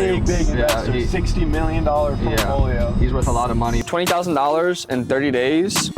Big investor, $60 million portfolio. Yeah, he's worth a lot of money. $20,000 in 30 days.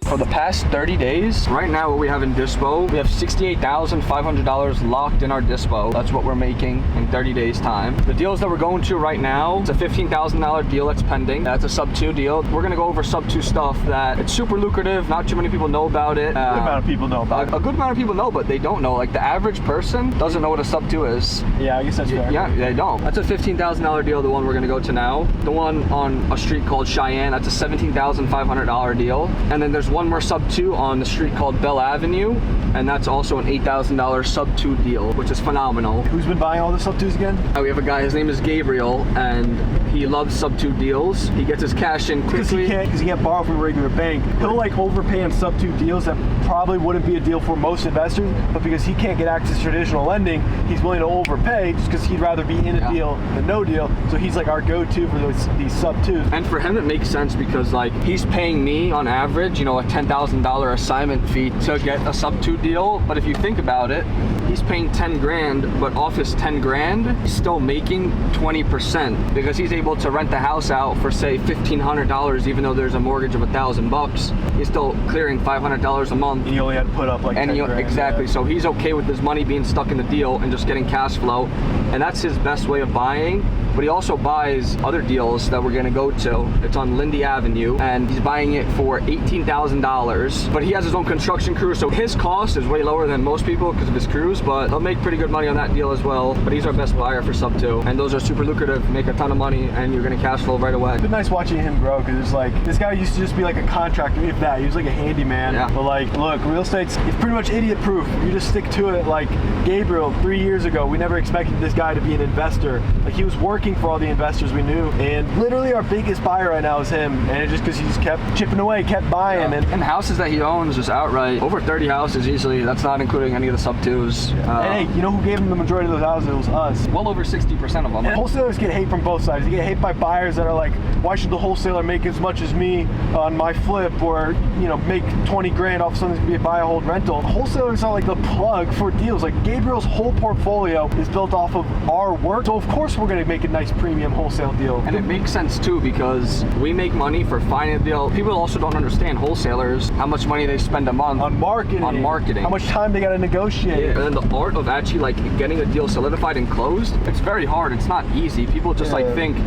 For the past 30 days, right now what we have in dispo, we have $68,500 locked in our dispo. That's what we're making in 30 days time. The deals that we're going to right now, it's a $15,000 deal that's pending. That's a sub 2 deal. We're gonna go over sub 2 stuff that it's super lucrative, not too many people know about it. A good amount of people know about it. A good amount of people know, but they don't know. Like the average person doesn't know what a sub 2 is. Yeah, I guess that's fair. Yeah, they don't. That's a $15,000 deal, the one we're gonna go to now. The one on a street called Cheyenne, that's a $17,500 deal. And then there's one more sub 2 on the street called Bell Avenue, and that's also an $8,000 sub 2 deal, which is phenomenal. Who's been buying all the sub 2s again? We have a guy, his name is Gabriel, and he loves sub 2 deals. He gets his cash in quickly. Because he can't borrow from a regular bank. He'll like overpay on sub 2 deals that probably wouldn't be a deal for most investors, but because he can't get access to traditional lending, he's willing to overpay just because he'd rather be in a deal than no deal. So he's like our go-to for these sub 2s. And for him, it makes sense because like he's paying me on average, you know, a $10,000 assignment fee to get a sub 2 deal. But if you think about it, he's paying 10 grand, but off his 10 grand, he's still making 20% because he's able to rent the house out for say $1,500, even though there's a mortgage of $1,000. He's still clearing $500 a month. And he only had to put up like 10 grand. Exactly. Yeah. So he's okay with his money being stuck in the deal and just getting cash flow. And that's his best way of buying. But he also buys other deals that we're gonna go to. It's on Lindy Avenue, and he's buying it for $18,000. But he has his own construction crew, so his cost is way lower than most people because of his crews, but he'll make pretty good money on that deal as well. But he's our best buyer for sub 2. And those are super lucrative, make a ton of money, and you're gonna cash flow right away. It's been nice watching him grow, because it's like, this guy used to just be like a contractor, if that. He was like a handyman. Yeah. But like, look, real estate's it's pretty much idiot proof. You just stick to it. Like Gabriel, 3 years ago, we never expected this guy to be an investor. Like he was working for all the investors we knew, and literally our biggest buyer right now is him, and it just because he just kept chipping away, kept buying. Yeah. And houses that he owns just outright, over 30 houses easily. That's not including any of the sub 2s. And hey, you know who gave him the majority of those houses? It was us. Well over 60% of them. And wholesalers get hate from both sides. They get hate by buyers that are like, why should the wholesaler make as much as me on my flip, or you know, make 20 grand off something to be a buy, hold, rental. Wholesalers are like the plug for deals. Like Gabriel's whole portfolio is built off of our work, so of course we're gonna make a nice premium wholesale deal. And it makes sense too, because we make money for finding a deal. People also don't understand, wholesalers, how much money they spend a month on marketing. How much time they gotta negotiate. Yeah. And then the art of actually like getting a deal solidified and closed, it's very hard. It's not easy. People just like think,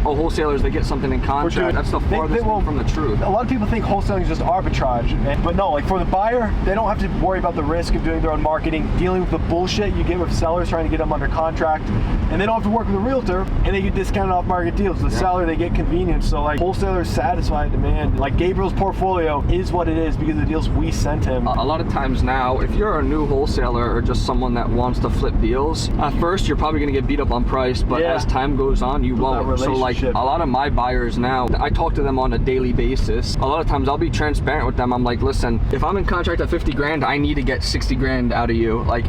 oh, wholesalers, they get something in contract. That's the farthest thing from the truth. A lot of people think wholesaling is just arbitrage, but no, like for the buyer, they don't have to worry about the risk of doing their own marketing, dealing with the bullshit you get with sellers trying to get them under contract, and they don't have to work with a realtor, and they get discounted off market deals. The seller, they get convenience. So like wholesalers satisfy demand. Like Gabriel's portfolio is what it is because of the deals we sent him. A lot of times now, if you're a new wholesaler or just someone that wants to flip deals, at first you're probably gonna get beat up on price, but as time goes on, you won't. So like a lot of my buyers now, I talk to them on a daily basis. A lot of times I'll be transparent with them. I'm like, listen, if I'm in contract at 50 grand, I need to get 60 grand out of you. Like,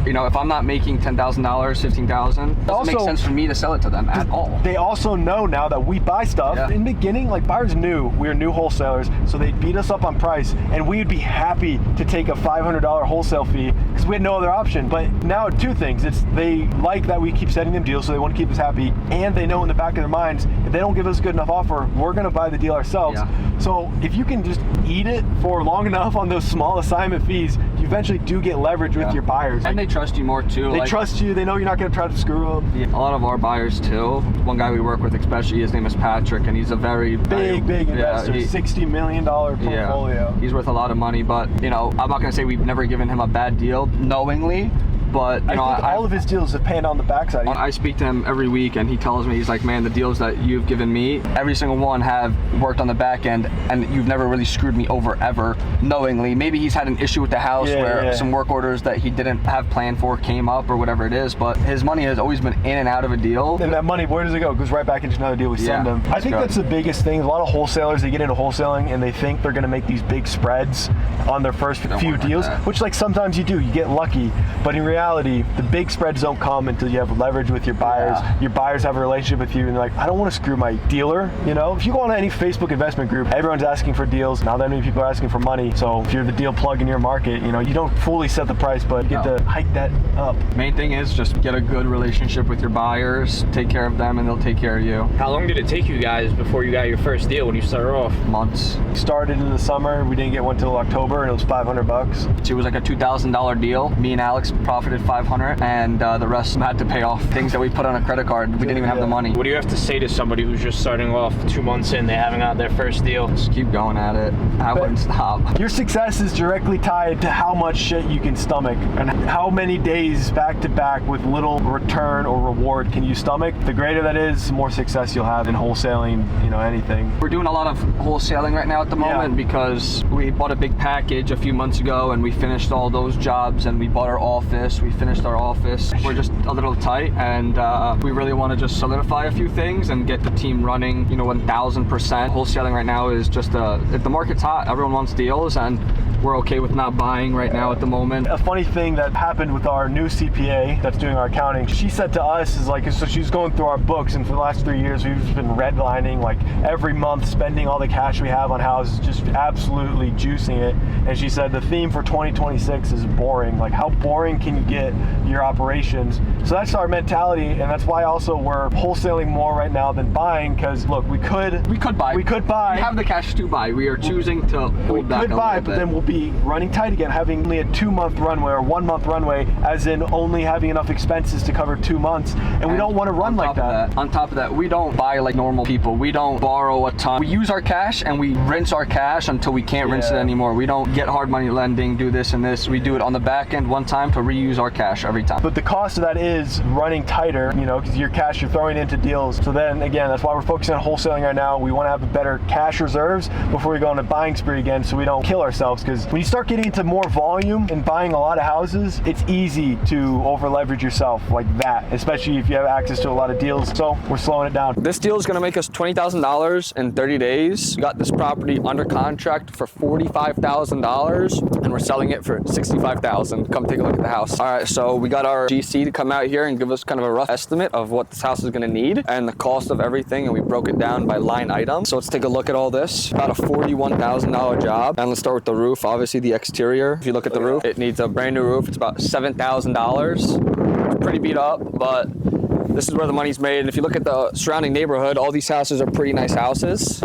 you know, if I'm not making $10,000, $15,000, it doesn't make sense for me to sell it to them at all. They also know now that we buy stuff. Yeah. In the beginning, like buyers knew we were new wholesalers, so they'd beat us up on price, and we would be happy to take a $500 wholesale fee because we had no other option. But now, two things. It's they like that we keep sending them deals, so they want to keep us happy, and they know in the back of their minds, if they don't give us a good enough offer, we're going to buy the deal ourselves. Yeah. So if you can just eat it for long enough on those small assignment fees, you eventually do get leverage with your buyers. And they trust you more too. They trust you. They know you're not going to try to screw them. Yeah, a lot of our buyers too. One guy we work with especially, his name is Patrick, and he's a very big investor, $60 million portfolio. Yeah, he's worth a lot of money, but you know, I'm not going to say we've never given him a bad deal knowingly. But you know, I think all of his deals have paid on the backside. I speak to him every week, and he tells me, he's like, man, the deals that you've given me, every single one have worked on the back end, and you've never really screwed me over ever, knowingly. Maybe he's had an issue with the house where some work orders that he didn't have planned for came up or whatever it is, but his money has always been in and out of a deal. And that money, where does it go? It goes right back into another deal we send him. I think that's the biggest thing. A lot of wholesalers, they get into wholesaling and they think they're going to make these big spreads on their first few deals, which like sometimes you do, you get lucky, but in reality, reality, the big spreads don't come until you have leverage with your buyers. Yeah. Your buyers have a relationship with you, and they're like, I don't want to screw my dealer. You know, if you go on any Facebook investment group, everyone's asking for deals. Not that many people are asking for money. So if you're the deal plug in your market, you know, you don't fully set the price, but you get to hike that up. Main thing is just get a good relationship with your buyers, take care of them, and they'll take care of you. How long did it take you guys before you got your first deal when you started off? Months. We started in the summer. We didn't get one till October, and it was $500. It was like a $2,000 deal. Me and Alex profited $500, and the rest had to pay off things that we put on a credit card. We didn't even have the money. What do you have to say to somebody who's just starting off 2 months in, they haven't got their first deal? Just keep going at it. I wouldn't stop. Your success is directly tied to how much shit you can stomach and how many days back to back with little return or reward can you stomach. The greater that is, the more success you'll have in wholesaling, you know, anything. We're doing a lot of wholesaling right now at the moment because we bought a big package a few months ago and we finished all those jobs, and we bought our office. We finished our office. We're just a little tight, and we really want to just solidify a few things and get the team running, you know, 1,000%. Wholesaling right now is just the market's hot. Everyone wants deals, and we're okay with not buying right now at the moment. A funny thing that happened with our new CPA that's doing our accounting, she said to us is like, so she's going through our books, and for the last 3 years we've just been redlining like every month, spending all the cash we have on houses, just absolutely juicing it. And she said the theme for 2026 is boring. Like, how boring can you get your operations? So that's our mentality, and that's why also we're wholesaling more right now than buying, because look, we could buy. We have the cash to buy. We are choosing to hold back a little bit. But then we'll be running tight again, having only a 2-month runway or 1-month runway, as in only having enough expenses to cover 2 months, and we don't want to run like that. On top of that, we don't buy like normal people. We don't borrow a ton. We use our cash and we rinse our cash until we can't rinse it anymore. We don't get hard money lending, do this and this. We do it on the back end one time to reuse our cash every time. But the cost of that is running tighter, you know, because your cash you're throwing into deals. So then again, that's why we're focusing on wholesaling right now. We want to have better cash reserves before we go on a buying spree again, so we don't kill ourselves. Because when you start getting into more volume and buying a lot of houses, it's easy to over leverage yourself like that, especially if you have access to a lot of deals. So we're slowing it down. This deal is going to make us $20,000 in 30 days. We got this property under contract for $45,000 and we're selling it for $65,000. Come take a look at the house. All right, so we got our GC to come out here and give us kind of a rough estimate of what this house is going to need and the cost of everything, and we broke it down by line item. So let's take a look at all this. About a $41,000 job. And let's start with the roof. Obviously the exterior, if you look at the roof, it needs a brand new roof. It's about $7,000. It's pretty beat up, but this is where the money's made. And if you look at the surrounding neighborhood, all these houses are pretty nice houses.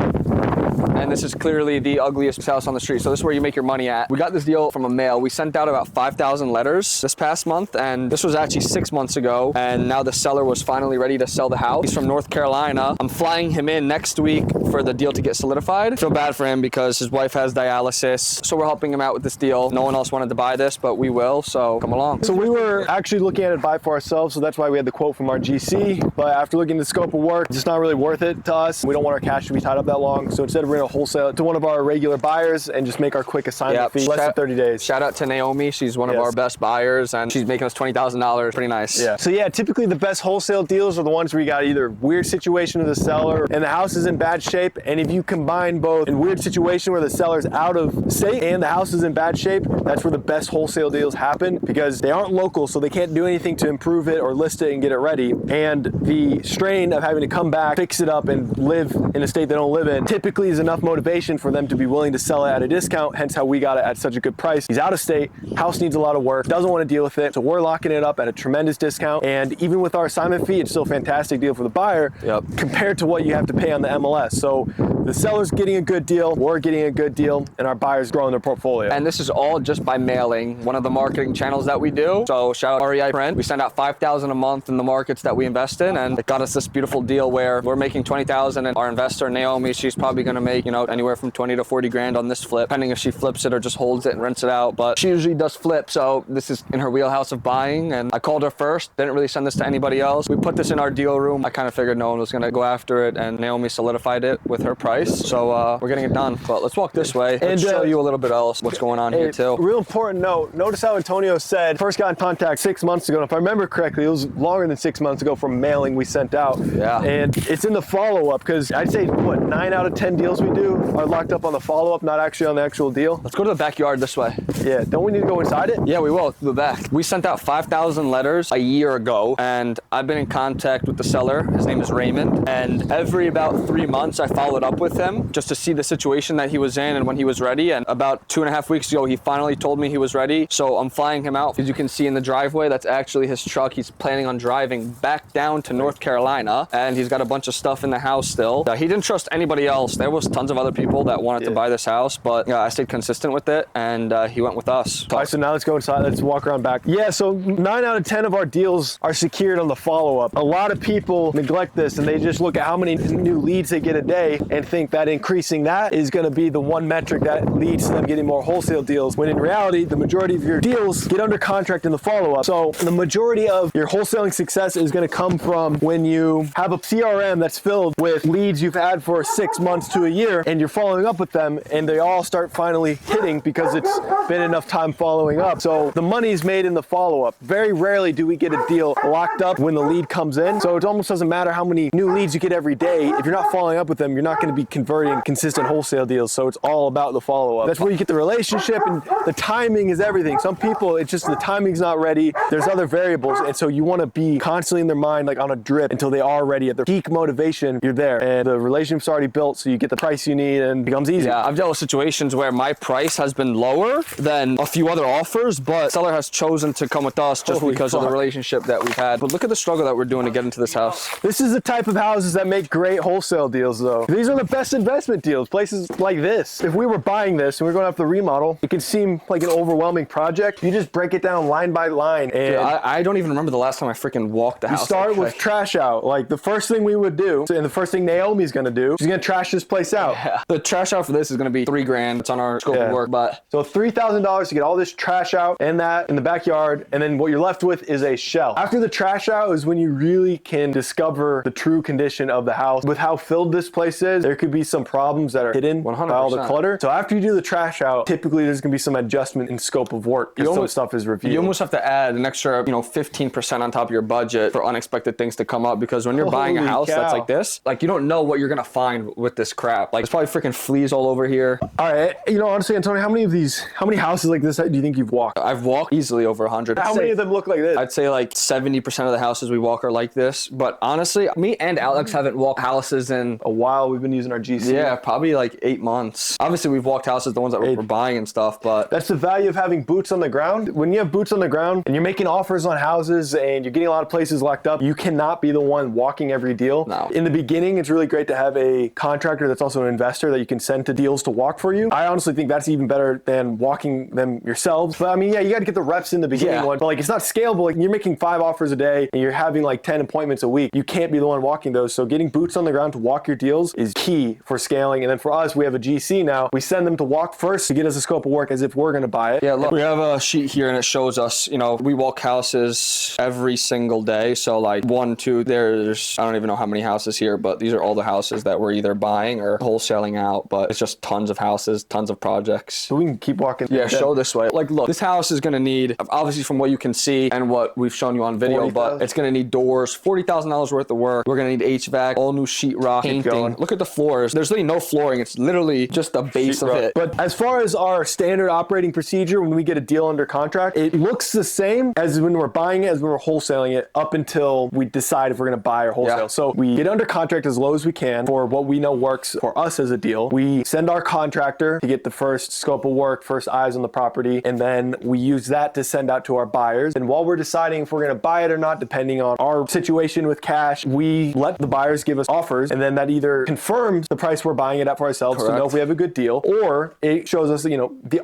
And this is clearly the ugliest house on the street. So this is where you make your money at. We got this deal from a mail. We sent out about 5,000 letters this past month, and this was actually 6 months ago. And now the seller was finally ready to sell the house. He's from North Carolina. I'm flying him in next week for the deal to get solidified. I feel bad for him because his wife has dialysis. So we're helping him out with this deal. No one else wanted to buy this, but we will, so come along. So we were actually looking at it buy for ourselves, so that's why we had the quote from our GC. But after looking at the scope of work, it's just not really worth it to us. We don't want our cash to be tied up that long. So instead, we're gonna wholesale it to one of our regular buyers and just make our quick assignment fee, less than 30 days. Shout out to Naomi. She's one of our best buyers, and she's making us $20,000. Pretty nice. Yeah. So yeah, typically the best wholesale deals are the ones where you got either weird situation with the seller and the house is in bad shape. And if you combine both in weird situation where the seller's out of state and the house is in bad shape, that's where the best wholesale deals happen, because they aren't local, so they can't do anything to improve it or list it and get it ready. And the strain of having to come back, fix it up, and live in a state they don't live in typically is enough motivation for them to be willing to sell it at a discount, hence how we got it at such a good price. He's out of state, house needs a lot of work, doesn't want to deal with it, so we're locking it up at a tremendous discount. And even with our assignment fee, it's still a fantastic deal for the buyer compared to what you have to pay on the MLS. So the seller's getting a good deal, we're getting a good deal, and our buyer's growing their portfolio. And this is all just by mailing, one of the marketing channels that we do. So shout out REI Print. We send out $5,000 a month in the markets that we invest in, and it got us this beautiful deal where we're making $20,000, and our investor Naomi, she's probably going to make, you know, anywhere from 20 to 40 grand on this flip, depending if she flips it or just holds it and rents it out. But she usually does flip, so this is in her wheelhouse of buying. And I called her first, didn't really send this to anybody else. We put this in our deal room. I kind of figured no one was going to go after it, and Naomi solidified it. it with her price. So we're getting it done. But let's walk this way and show you a little bit else what's going on here too. Real important note, notice how Antonio said first got in contact 6 months ago. And if I remember correctly, it was longer than 6 months ago from mailing we sent out. Yeah. And it's in the follow-up because I'd say, what, 9 out of 10 deals we do are locked up on the follow-up, not actually on the actual deal. Let's go to the backyard this way. Yeah, don't we need to go inside it? Yeah, we will, to the back. We sent out 5,000 letters a year ago, and I've been in contact with the seller. His name is Raymond, and every about 3 months I followed up with him just to see the situation that he was in and when he was ready. And about 2.5 weeks ago, he finally told me he was ready. So I'm flying him out. As you can see in the driveway, that's actually his truck. He's planning on driving back down to North Carolina, and he's got a bunch of stuff in the house still. He didn't trust anybody else. There was tons of other people that wanted to buy this house, but I stayed consistent with it, and he went with us. All right, so now let's go inside. Let's walk around back. Yeah, so 9 out of 10 of our deals are secured on the follow-up. A lot of people neglect this, and they just look at how many new leads they get a day and think that increasing that is going to be the one metric that leads to them getting more wholesale deals, when in reality, the majority of your deals get under contract in the follow-up. So the majority of your wholesaling success is going to come from when you have a CRM that's filled with leads you've had for 6 months to a year, and you're following up with them, and they all start finally hitting because it's been enough time following up. So the money's made in the follow-up. Very rarely do we get a deal locked up when the lead comes in. So it almost doesn't matter how many new leads you get every day. If you're not following up with them, you're not going to be converting consistent wholesale deals. So it's all about the follow-up. That's where you get the relationship, and the timing is everything. Some people, it's just the timing's not ready. There's other variables. And so you want to be constantly in their mind, like on a drip, until they are ready. At their peak motivation, you're there. And the relationship's already built, so you get the price you need and it becomes easy. Yeah, I've dealt with situations where my price has been lower than a few other offers, but seller has chosen to come with us just because of the relationship that we've had. But look at the struggle that we're doing to get into this house. This is the type of houses that make great wholesale deals, though. These are the best investment deals, places like this. If we were buying this and we we're going to have to remodel, it could seem like an overwhelming project. You just break it down line by line. And dude, I don't even remember the last time I freaking walked the house. You start with trash out. Like the first thing we would do, and the first thing Naomi's going to do, she's going to trash this place out. Yeah. The trash out for this is going to be $3,000. It's on our scope of work, but so $3,000 to get all this trash out and that in the backyard, and then what you're left with is a shell. After the trash out is when you really can discover the true condition of the house. With how filled this place is, there could be some problems that are hidden 100%. By all the clutter. So after you do the trash out, typically there's going to be some adjustment in scope of work because some stuff is reviewed. You almost have to add an extra, 15% on top of your budget for unexpected things to come up, because when you're buying a house that's like this, like you don't know what you're going to find with this crap. Like there's probably freaking fleas all over here. All right. Honestly, Antonio, how many houses like this do you think you've walked? I've walked easily over 100. How many of them look like this? I'd say like 70% of the houses we walk are like this. But honestly, me and Alex haven't walked houses in a while. We've been using our GC. Yeah, probably like 8 months. Obviously, we've walked houses, the ones that we're buying and stuff, but that's the value of having boots on the ground. When you have boots on the ground and you're making offers on houses and you're getting a lot of places locked up, you cannot be the one walking every deal. No. In the beginning, it's really great to have a contractor that's also an investor that you can send to deals to walk for you. I honestly think that's even better than walking them yourselves. But I mean, yeah, you got to get the reps in the beginning one, but like it's not scalable. Like you're making 5 offers a day and you're having like 10 appointments a week. You can't be the one walking those. So getting boots on the ground to walk your deals is key for scaling. And then for us, we have a GC now. We send them to walk first to get us a scope of work as if we're going to buy it. Yeah, look, we have a sheet here and it shows us, we walk houses every single day. So like 1, 2, there's, I don't even know how many houses here, but these are all the houses that we're either buying or wholesaling out. But it's just tons of houses, tons of projects. So we can keep walking. Yeah, show this way. Like, look, this house is going to need, obviously from what you can see and what we've shown you on video, 40, but it's going to need doors, $40,000 worth of work. We're going to need HVAC, all new sheetrock, painting. Look at the floors. There's really no flooring. It's literally just the base of it. But as far as our standard operating procedure, when we get a deal under contract, it looks the same as when we're buying it, as when we're wholesaling it, up until we decide if we're going to buy or wholesale. Yeah. So we get under contract as low as we can for what we know works for us as a deal. We send our contractor to get the first scope of work, first eyes on the property, and then we use that to send out to our buyers. And while we're deciding if we're going to buy it or not, depending on our situation with cash, we let the buyers give us offers, and then that either confirms the price we're buying it at for ourselves to know if we have a good deal, or it shows us,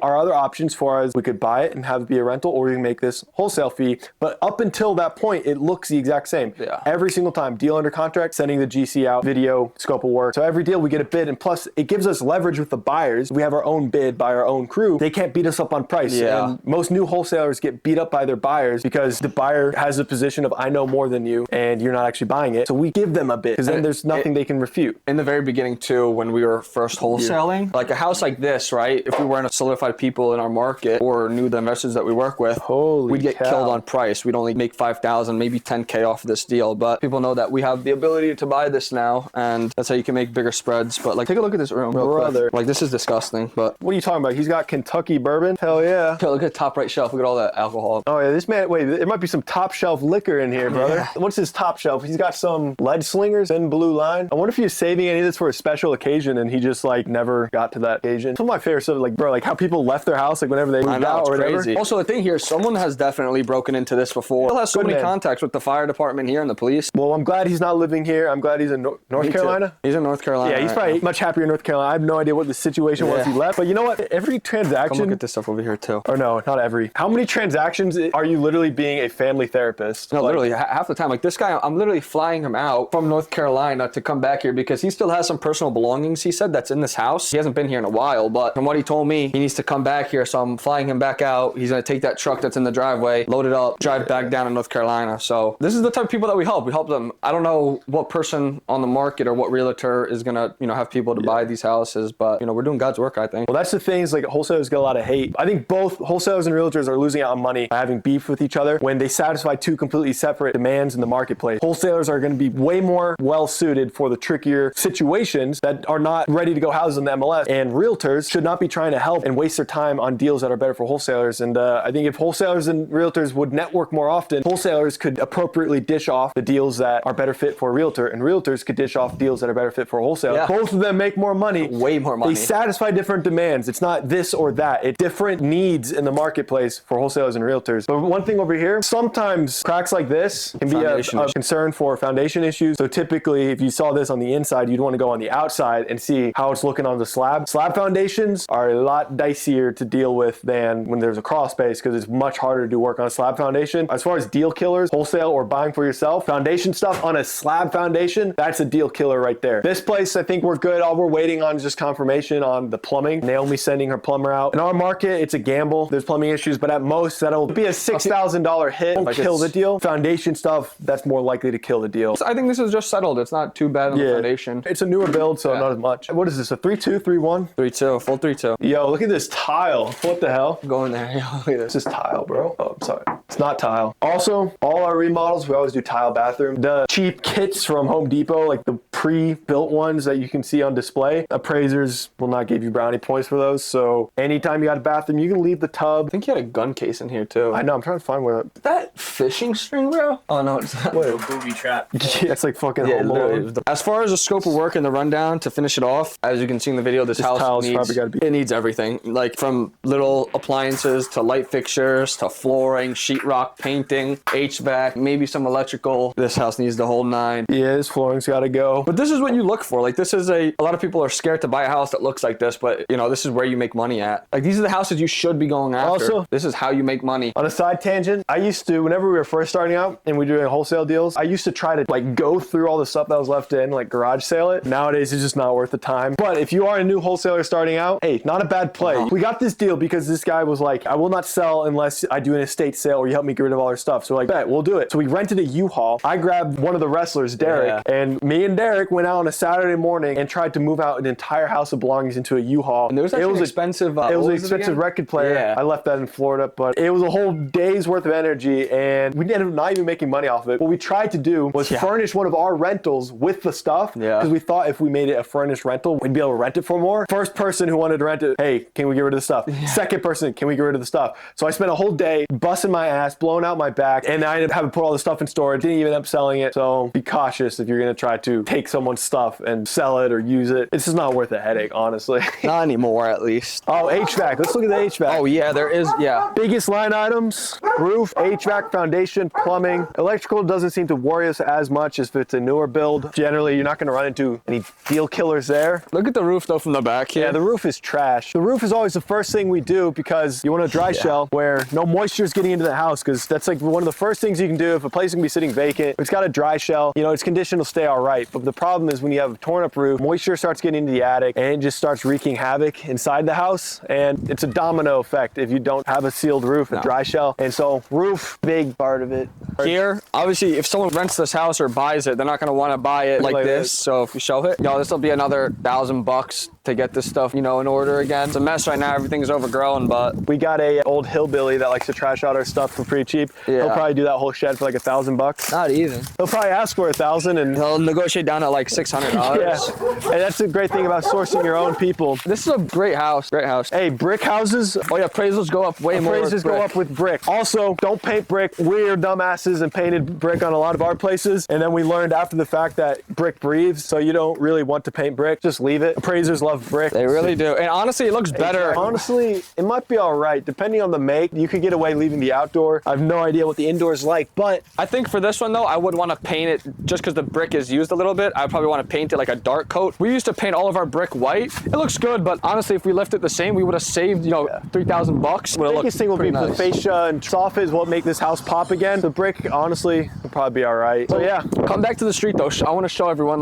our other options for us. We could buy it and have it be a rental, or we can make this wholesale fee. But up until that point, it looks the exact same. Yeah. Every single time, deal under contract, sending the GC out, video, scope of work. So every deal we get a bid, and plus it gives us leverage with the buyers. We have our own bid by our own crew. They can't beat us up on price. Yeah. And most new wholesalers get beat up by their buyers because the buyer has a position of, I know more than you and you're not actually buying it. So we give them a bid because then there's nothing they can refute. in the very beginning too, when we were first wholesaling, like a house like this, right? If we weren't solidified people in our market or knew the investors that we work with, we'd get killed on price. We'd only make 5,000, maybe 10K off of this deal. But people know that we have the ability to buy this now, and that's how you can make bigger spreads. But like, take a look at this room, brother. Like, this is disgusting. But what are you talking about? He's got Kentucky bourbon. Hell yeah. Look at the top right shelf. Look at all that alcohol. Oh yeah, this man. Wait, there might be some top shelf liquor in here, brother. Yeah. What's his top shelf? He's got some lead slingers and blue line. I wonder if he was saving any of this for a special occasion and he just like never got to that occasion. Some of my favorite stuff, like bro, like how people left their house like whenever they moved out or whatever. Crazy. Also, the thing here, someone has definitely broken into this before. He has so many contacts with the fire department here and the police. Well, I'm glad he's not living here. I'm glad he's in North Carolina. He's in North Carolina. Yeah, he's probably much happier in North Carolina. I have no idea what the situation was he left. But you know what? Every transaction. Come look at this stuff over here too. Or no, not every. How many transactions are you literally being a family therapist? No, like, literally half the time. Like this guy, I'm literally flying him out from North Carolina to come back here because he still has some personal belongings, he said, that's in this house. He hasn't been here in a while, but from what he told me, he needs to come back here. So I'm flying him back out. He's gonna take that truck that's in the driveway, load it up, drive back down to North Carolina. So this is the type of people that we help. We help them. I don't know what person on the market or what realtor is gonna, have people to buy these houses, but we're doing God's work, I think. Well, that's the thing is like wholesalers get a lot of hate. I think both wholesalers and realtors are losing out on money by having beef with each other when they satisfy two completely separate demands in the marketplace. Wholesalers are going to be way more well suited for the trickier situations that are not ready to go houses in the MLS, and realtors should not be trying to help and waste their time on deals that are better for wholesalers. And I think if wholesalers and realtors would network more often, wholesalers could appropriately dish off the deals that are better fit for a realtor, and realtors could dish off deals that are better fit for a wholesaler. Yeah. Both of them make more money. Way more money. They satisfy different demands. It's not this or that. It's different needs in the marketplace for wholesalers and realtors. But one thing over here, sometimes cracks like this can be a concern for foundation issues. So typically, if you saw this on the inside, you'd want to go on the outside and see how it's looking on the slab. Slab foundations are a lot dicier to deal with than when there's a crawl space because it's much harder to do work on a slab foundation. As far as deal killers, wholesale or buying for yourself, foundation stuff on a slab foundation, that's a deal killer right there. This place, I think we're good. All we're waiting on is just confirmation on the plumbing. Naomi sending her plumber out. In our market, it's a gamble. There's plumbing issues, but at most that'll be a $6,000 hit. Won't kill the deal. Foundation stuff, that's more likely to kill the deal. I think this is just settled. It's not too bad on the foundation. It's a newer build, so not as much. What is this, a 3-2, 3-1? 3-2, full 3-2. Yo, look at this tile. What the hell? Go in there. Yo, look at this. This is tile, bro. Oh, I'm sorry. It's not tile. Also, all our remodels, we always do tile bathroom. The cheap kits from Home Depot, like the pre-built ones that you can see on display, appraisers will not give you brownie points for those. So anytime you got a bathroom, you can leave the tub. I think you had a gun case in here too. I know, I'm trying to find where that fishing string, bro? Oh no, it's not. What a booby trap. Yeah, it's like fucking Home Alone. As far as the scope of work and the rundown to finish it off, as you can see in the video, this house needs everything. Like from little appliances to light fixtures to flooring, sheetrock, painting, HVAC, maybe some electrical. This house needs the whole 9. Yeah, this flooring's gotta go. But this is what you look for. Like this is a lot of people are scared to buy a house that looks like this, but this is where you make money at. Like these are the houses you should be going after. Also, this is how you make money. On a side tangent, I used to, whenever we were first starting out and we were doing wholesale deals, I used to try to like go through all the stuff that was left in, like garage sale it. Nowadays, it's just not worth the time. But if you are a new wholesaler starting out, hey, not a bad play. No. We got this deal because this guy was like, I will not sell unless I do an estate sale or you help me get rid of all our stuff. So like, bet, we'll do it. So we rented a U-Haul. I grabbed one of the wrestlers, Derek, and me and Derek went out on a Saturday morning and tried to move out an entire house of belongings into a U-Haul. And there was actually an expensive record player. Yeah. I left that in Florida, but it was a whole day's worth of energy and we ended up not even making money off of it. What we tried to do was furnish one of our rentals with the stuff because we thought if we made it a furnished rental, we'd be able to rent it for more. First person who wanted to rent it, hey, can we get rid of the stuff? Yeah. Second person, can we get rid of the stuff? So I spent a whole day busting my ass, blowing out my back, and I ended up having to put all the stuff in storage. Didn't even end up selling it. So be cautious if you're going to try to take someone's stuff and sell it or use it. It's just not worth the headache, honestly. Not anymore, at least. Oh, HVAC. Let's look at the HVAC. Oh, yeah, there is, Biggest line items, roof, HVAC, foundation, plumbing. Electrical doesn't seem to worry us as much as if it's a newer build. Generally, you're not going to run into any deal killers there. Look at the roof, though, from the back here. Yeah, the roof is trash. The roof is always the first thing we do because you want a dry shell where no moisture is getting into the house because that's like one of the first things you can do if a place can be sitting vacant. It's got a dry shell, its condition will stay all right. But the problem is when you have a torn up roof, moisture starts getting into the attic and it just starts wreaking havoc inside the house. And it's a domino effect if you don't have a sealed roof, a dry shell. And so roof, big part of it. Here, obviously, if someone rents this house or buys it, they're not gonna want to buy it like this. So if you show it, this will be another $1,000 to get this stuff, in order again. It's a mess right now. Everything's overgrown, but we got a old hillbilly that likes to trash out our stuff for pretty cheap. Yeah. He'll probably do that whole shed for like $1,000. Not even. He'll probably ask for $1,000 and he'll negotiate down at like $600. Yeah, and that's the great thing about sourcing your own people. This is a great house. Great house. Hey, brick houses. Oh yeah, appraisals go up way more. Appraisals go up with brick. Also, don't paint brick. We're dumbasses and painted brick on a lot of our places, and then we learned after the fact that brick breathes, so you don't really want to paint brick. Just leave it. Appraisers love brick. They really do. And honestly, it looks better. Honestly, it might be all right. Depending on the make, you could get away leaving the outdoor. I have no idea what the indoor is like, but I think for this one though, I would want to paint it just because the brick is used a little bit. I probably want to paint it like a dark coat. We used to paint all of our brick white. It looks good, but honestly, if we left it the same, we would have saved, $3,000. The biggest thing will be the fascia and soffit is what make this house pop again. The brick, honestly, will probably be all right. So yeah. Come back to the street though. I want to show everyone,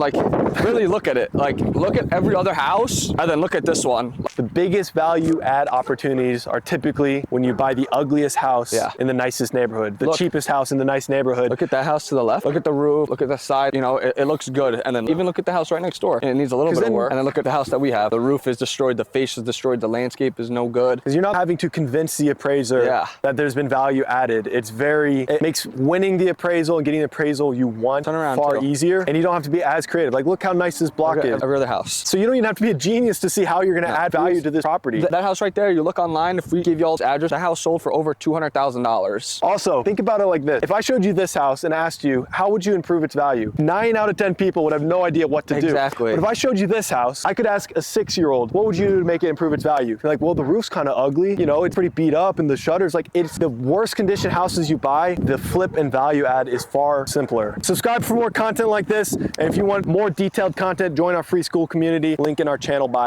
really look at it. Look at every other house and then look at this one. The biggest value add opportunities are typically when you buy the ugliest house in the nicest neighborhood, the cheapest house in the nice neighborhood. Look at that house to the left. Look at the roof. Look at the side. It looks good. And then even look at the house right next door. And it needs a little bit of work. And then look at the house that we have. The roof is destroyed. The face is destroyed. The landscape is no good. Because you're not having to convince the appraiser that there's been value added. It makes winning the appraisal and getting the appraisal you want far easier. And you don't have to be as creative. Look how nice this block is. Every other house. So you don't even have to be a genius to see how you're going to add value to this property. That house right there, you look online, if we give y'all's address, that house sold for over $200,000. Also, think about it like this. If I showed you this house and asked you, how would you improve its value? 9 out of 10 people would have no idea what to do. Exactly. But if I showed you this house, I could ask a 6-year-old, what would you do to make it improve its value? You're like, well, the roof's kind of ugly. It's pretty beat up and the shutters, it's the worst condition houses you buy. The flip and value add is far simpler. Subscribe for more content like this. And if you want more detailed content, join our free school community. Link in our channel bio.